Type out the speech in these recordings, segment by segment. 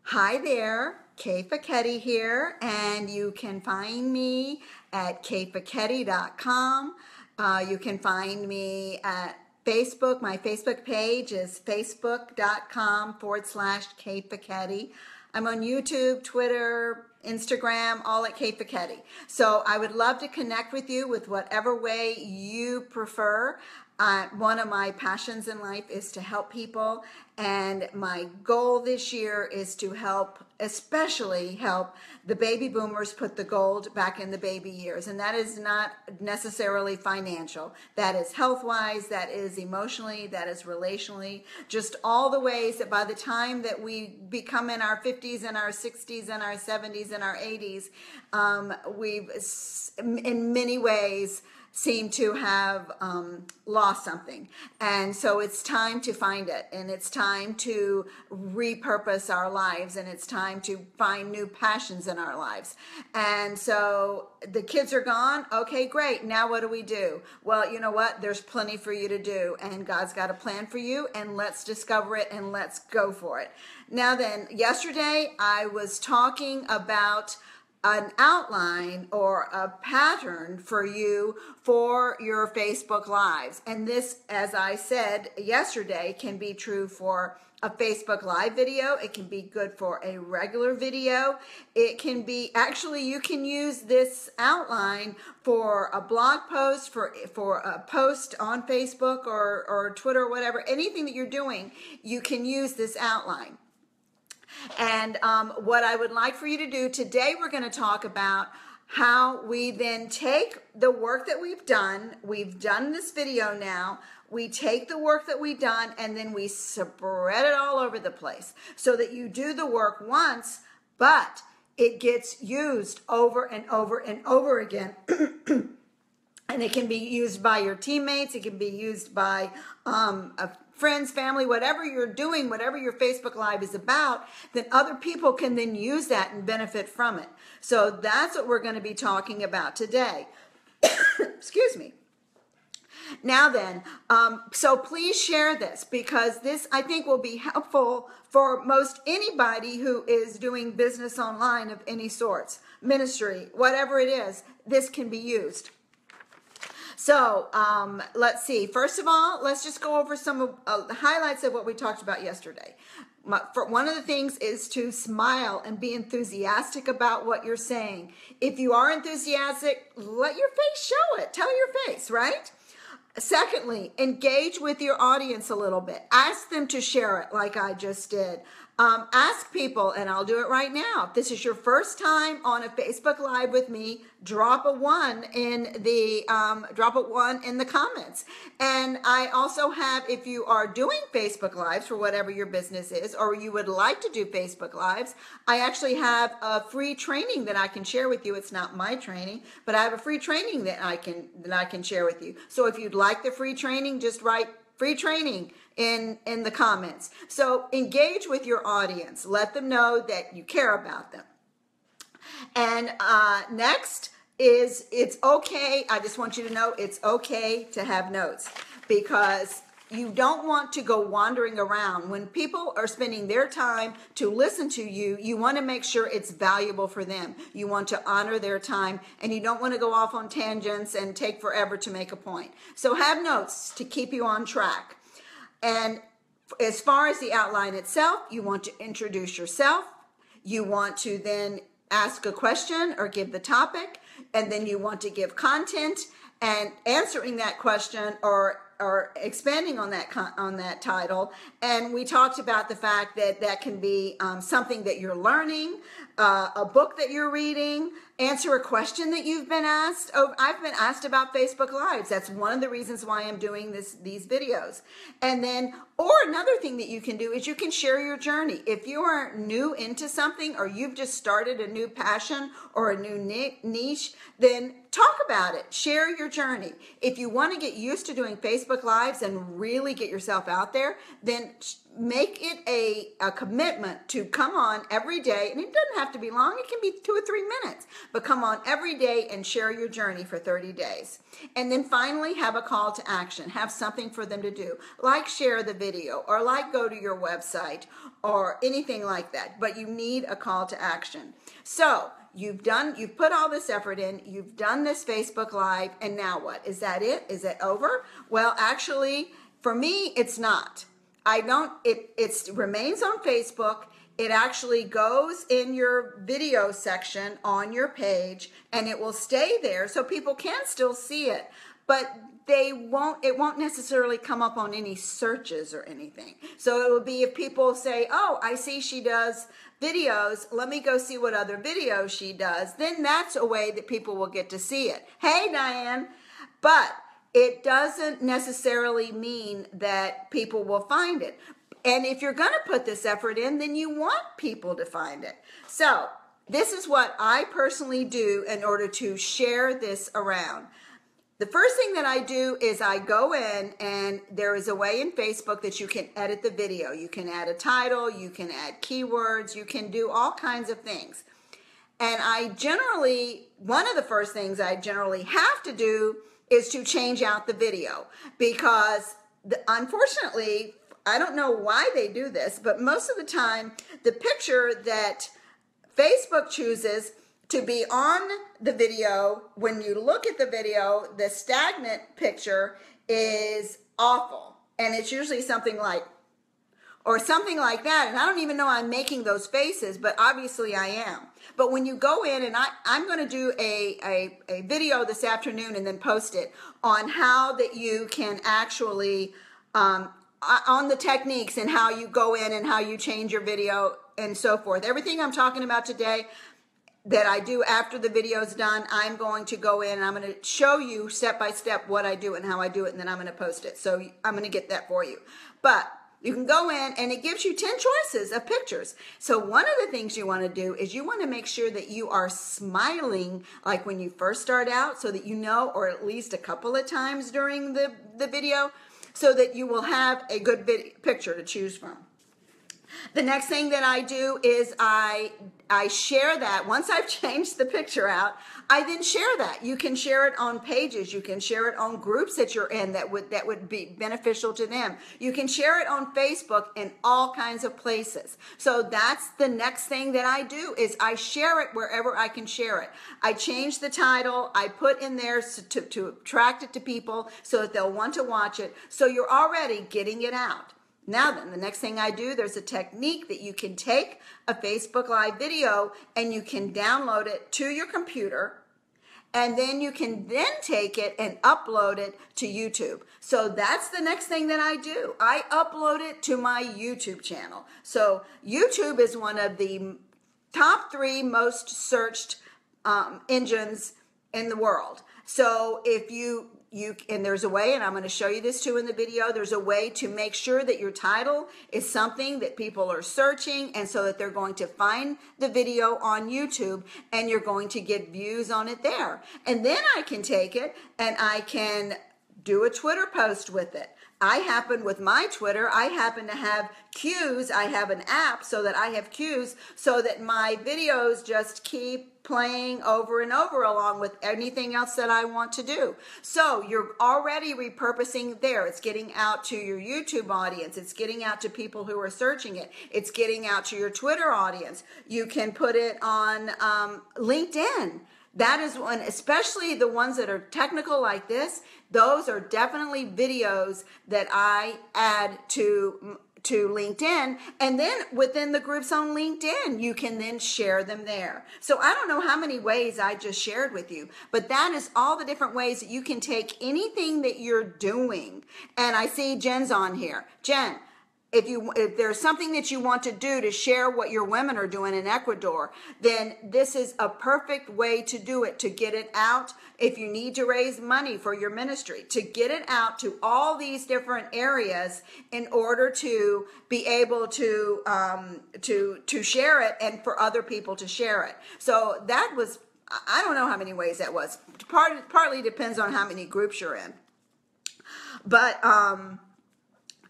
Hi there, Kay Facchetti here, and you can find me at kayfacchetti.com. You can find me at Facebook. My Facebook page is facebook.com/Kay Facchetti. I'm on YouTube, Twitter, Instagram, all at Kay Facchetti. So I would love to connect with you with whatever way you prefer. One of my passions in life is to help people, and my goal this year is to especially help the baby boomers put the gold back in the baby years. And that is not necessarily financial. That is health-wise, that is emotionally, that is relationally, just all the ways that by the time that we become in our 50s and our 60s and our 70s and our 80s, we've in many ways seem to have lost something. And so it's time to find it, and it's time to repurpose our lives, and it's time to find new passions in our lives. And so the kids are gone. Okay, great. Now what do? Well, you know what? There's plenty for you to do, and God's got a plan for you, and let's discover it and let's go for it. Now then, yesterday I was talking about an outline or a pattern for you for your Facebook Lives. And this, as I said yesterday, can be true for a Facebook Live video. It can be good for a regular video. It can be, actually, you can use this outline for a blog post, for a post on Facebook or Twitter or whatever. Anything that you're doing, you can use this outline. And what I would like for you to do today, we're going to talk about how we then take the work that we've done this video now, we take the work that we've done, and then we spread it all over the place so that you do the work once, but it gets used over and over and over again. And it can be used by your teammates, it can be used by friends, family, whatever you're doing, whatever your Facebook Live is about, then other people can then use that and benefit from it. So that's what we're going to be talking about today. Excuse me. Now then, so please share this, because this, I think, will be helpful for most anybody who is doing business online of any sorts, ministry, whatever it is, this can be used. So let's see. First of all, let's just go over some of the highlights of what we talked about yesterday. One of the things is to smile and be enthusiastic about what you're saying. If you are enthusiastic, let your face show it. Tell your face, right? Secondly, engage with your audience a little bit. Ask them to share it like I just did. Ask people, and I'll do it right now. If this is your first time on a Facebook Live with me, drop a 1 in the comments. And I also have, if you are doing Facebook Lives for whatever your business is, or you would like to do Facebook Lives, I actually have a free training that I can share with you. It's not my training, but I have a free training that I can share with you. So if you'd like the free training, just write free training in the comments. So engage with your audience. Let them know that you care about them. And next is, it's okay. I just want you to know it's okay to have notes, because you don't want to go wandering around. When people are spending their time to listen to you, you want to make sure it's valuable for them. You want to honor their time, and you don't want to go off on tangents and take forever to make a point. So have notes to keep you on track. And as far as the outline itself, you want to introduce yourself. You want to then ask a question or give the topic, and then you want to give content and answering that question or expanding on that title. And we talked about the fact that that can be something that you're learning, a book that you're reading, answer a question that you've been asked. Oh, I've been asked about Facebook Lives. That's one of the reasons why I'm doing these videos. And then, or another thing that you can do is you can share your journey. If you are new into something, or you've just started a new passion or a new niche, then talk about it. Share your journey. If you want to get used to doing Facebook Lives and really get yourself out there, then make it a commitment to come on every day, and it doesn't have to be long, it can be 2 or 3 minutes, but come on every day and share your journey for 30 days. And then finally have a call to action, have something for them to do, like share the video or like go to your website or anything like that, but you need a call to action. So you've put all this effort in, you've done this Facebook Live, and now what? Is that it? Is it over? Well, actually, for me, it's not. It remains on Facebook. It actually goes in your video section on your page, and it will stay there so people can still see it, but it won't necessarily come up on any searches or anything. So it will be if people say, oh, I see she does videos, let me go see what other videos she does, then that's a way that people will get to see it. Hey, Diane. But it doesn't necessarily mean that people will find it. And if you're going to put this effort in, then you want people to find it. So this is what I personally do in order to share this around. The first thing that I do is I go in, and there is a way in Facebook that you can edit the video. You can add a title, you can add keywords, you can do all kinds of things. And one of the first things I generally have to do is to change out the video, because unfortunately, I don't know why they do this, but most of the time, the picture that Facebook chooses to be on the video, when you look at the video, the stagnant picture is awful. And it's usually something like that. And I don't even know I'm making those faces, but obviously I am. But when you go in, and I'm going to do a video this afternoon and then post it on how that you can actually, on the techniques and how you go in and how you change your video and so forth. Everything I'm talking about today that I do after the video is done, I'm going to go in and I'm going to show you step by step what I do and how I do it, and then I'm going to post it. So I'm going to get that for you. But you can go in and it gives you 10 choices of pictures. So one of the things you want to do is you want to make sure that you are smiling like when you first start out, so that you know, or at least a couple of times during the video, so that you will have a good picture to choose from. The next thing that I do is I share that. Once I've changed the picture out, I then share that. You can share it on pages. You can share it on groups that you're in that would be beneficial to them. You can share it on Facebook and all kinds of places. So that's the next thing that I do, is I share it wherever I can share it. I change the title. I put in there to attract it to people so that they'll want to watch it. So you're already getting it out. Now then, the next thing I do, there's a technique that you can take a Facebook Live video and you can download it to your computer, and then you can then take it and upload it to YouTube. So that's the next thing that I do. I upload it to my YouTube channel. So YouTube is one of the top 3 most searched engines in the world. So if and there's a way, and I'm going to show you this too in the video, there's a way to make sure that your title is something that people are searching, and so that they're going to find the video on YouTube and you're going to get views on it there. And then I can take it and I can do a Twitter post with it. With my Twitter, I happen to have cues. I have an app so that I have cues so that my videos just keep playing over and over along with anything else that I want to do. So you're already repurposing there. It's getting out to your YouTube audience. It's getting out to people who are searching it. It's getting out to your Twitter audience. You can put it on LinkedIn. That is one, especially the ones that are technical like this, those are definitely videos that I add to LinkedIn. And then within the groups on LinkedIn, you can then share them there. So I don't know how many ways I just shared with you, but that is all the different ways that you can take anything that you're doing. And I see Jen's on here. Jen, if there's something that you want to do to share what your women are doing in Ecuador, then this is a perfect way to do it, to get it out. If you need to raise money for your ministry, to get it out to all these different areas in order to be able to share it and for other people to share it. So that was, I don't know how many ways that was. Partly depends on how many groups you're in. But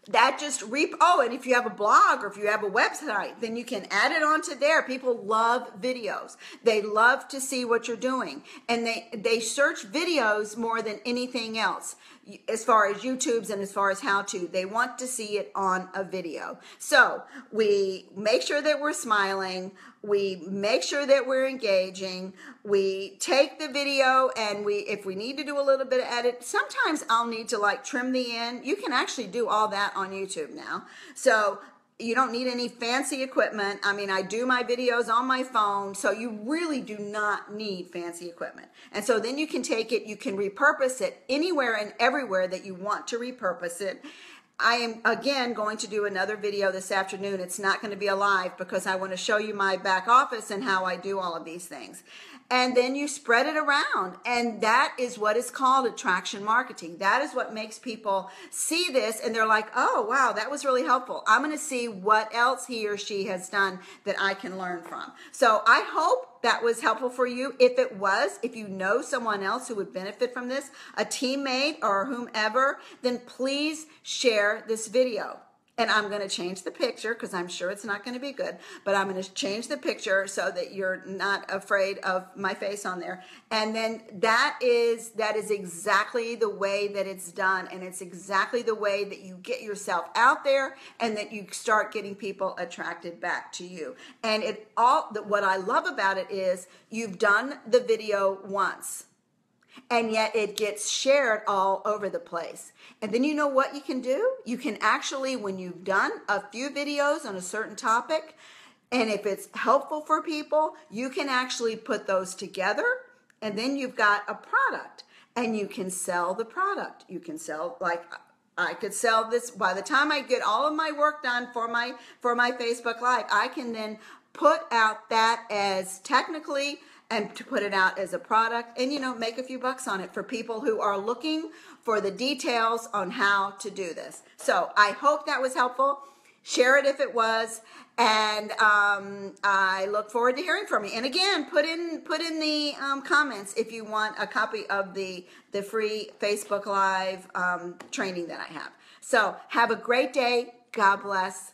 that just oh, and if you have a blog or if you have a website, then you can add it onto there. People love videos. They love to see what you're doing, and they search videos more than anything else as far as YouTube's and as far as how to. They want to see it on a video. So we make sure that we're smiling. We make sure that we're engaging. We take the video and if we need to do a little bit of edit, sometimes I'll need to like trim the end. You can actually do all that on YouTube now. So you don't need any fancy equipment. I mean, I do my videos on my phone, so you really do not need fancy equipment. And so then you can take it, you can repurpose it anywhere and everywhere that you want to repurpose it. I am, again, going to do another video this afternoon. It's not going to be a live because I want to show you my back office and how I do all of these things. And then you spread it around. And that is what is called attraction marketing. That is what makes people see this and they're like, oh, wow, that was really helpful. I'm going to see what else he or she has done that I can learn from. So I hope that was helpful for you. If it was, if you know someone else who would benefit from this, a teammate or whomever, then please share this video. And I'm going to change the picture because I'm sure it's not going to be good, but I'm going to change the picture so that you're not afraid of my face on there. And then that is exactly the way that it's done. And it's exactly the way that you get yourself out there and that you start getting people attracted back to you. And what I love about it is you've done the video once. And yet it gets shared all over the place. And then you know what you can do? You can actually, when you've done a few videos on a certain topic, and if it's helpful for people, you can actually put those together, and then you've got a product, and you can sell the product. You can sell, like, I could sell this, by the time I get all of my work done for my Facebook Live, I can then put out that as technically and to put it out as a product and, make a few bucks on it for people who are looking for the details on how to do this. So I hope that was helpful. Share it if it was, and I look forward to hearing from you. And again, put in the comments if you want a copy of the free Facebook Live training that I have. So have a great day. God bless.